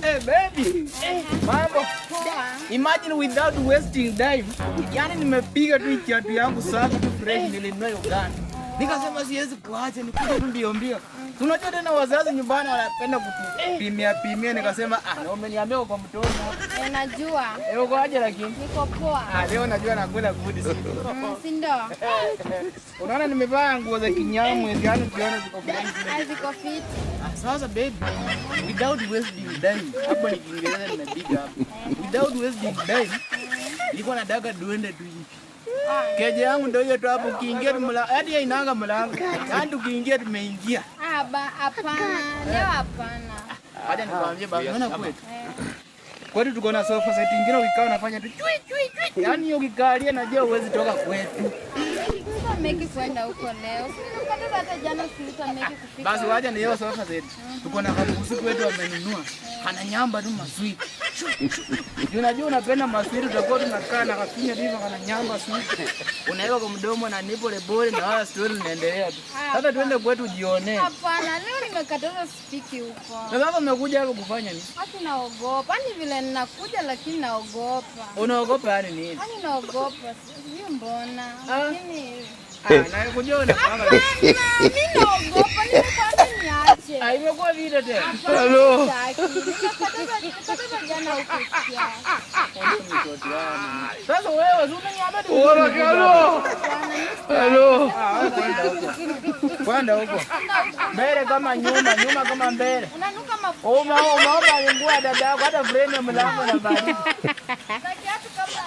Hey baby. Mambo. Imagine without wasting time. Yaani nimepiga tu kiatu yangu safi tu fresh nilinunua Uganda. Nikasema siwezi kuacha nikuje tu mbio. Unajua tena wazazi nyumbani wanapenda kutupimia nikasema umeniambia uko mtoto. Najua. Uko aje lakini? Niko poa. Leo najua nakula food si ndio? Unaona nimevaa nguo za kinyamu yani ukiona ziko fresh. Ziko fit. Sasa baby, without wasting time. Hapo ni Kiingereza nimepiga hapo. Without wasting time. Nilikuwa nataka duende tu hivi. Keje yangu ndio hiyo tu hapo ukiingia mlango. Hadi inaanga mlango. Yaani ukiingia tumeingia. Hapana. Leo hapana. Acha nikwambie baba, unaona kwetu. Kwetu tuko na sofa set nyingine ukikaa unafanya tu chui. Yaani hiyo ukikalia najua huwezi toka kwetu. Meki kwenda huko leo. Ukataka hata jana silita meki kufika. Basi wacha ni hiyo sofa set. Tuko na kabusi kwetu amenunua. Ana nyamba tu maswiti. Unajua unapenda maswiti utakuwa tunakaa na kafinya hivi kana nyamba sweet. Unaweka kwa mdomo na nipo lebole na wala story inaendelea tu. Sasa twende kwetu jione. Hapana, leo nimekataza spiki huko. Na sasa umekuja hapa kufanya nini? Hata naogopa. Ni vile ninakuja lakini naogopa. Unaogopa yani nini? Yaani naogopa. Sijui mbona. Lakini na kujua unafahamu. Mimi naogopa nimekwambia niache. Imekuwa vile tena. Hello. Nimekataza jana huko sikia. Sasa wewe unaniambia tu. Hello. Kwenda huko. Mbele kama nyuma kama mbele. Unanuka mafuta. Umeomba nguo dada yako hata frame ya mlango na badi. Sasa kama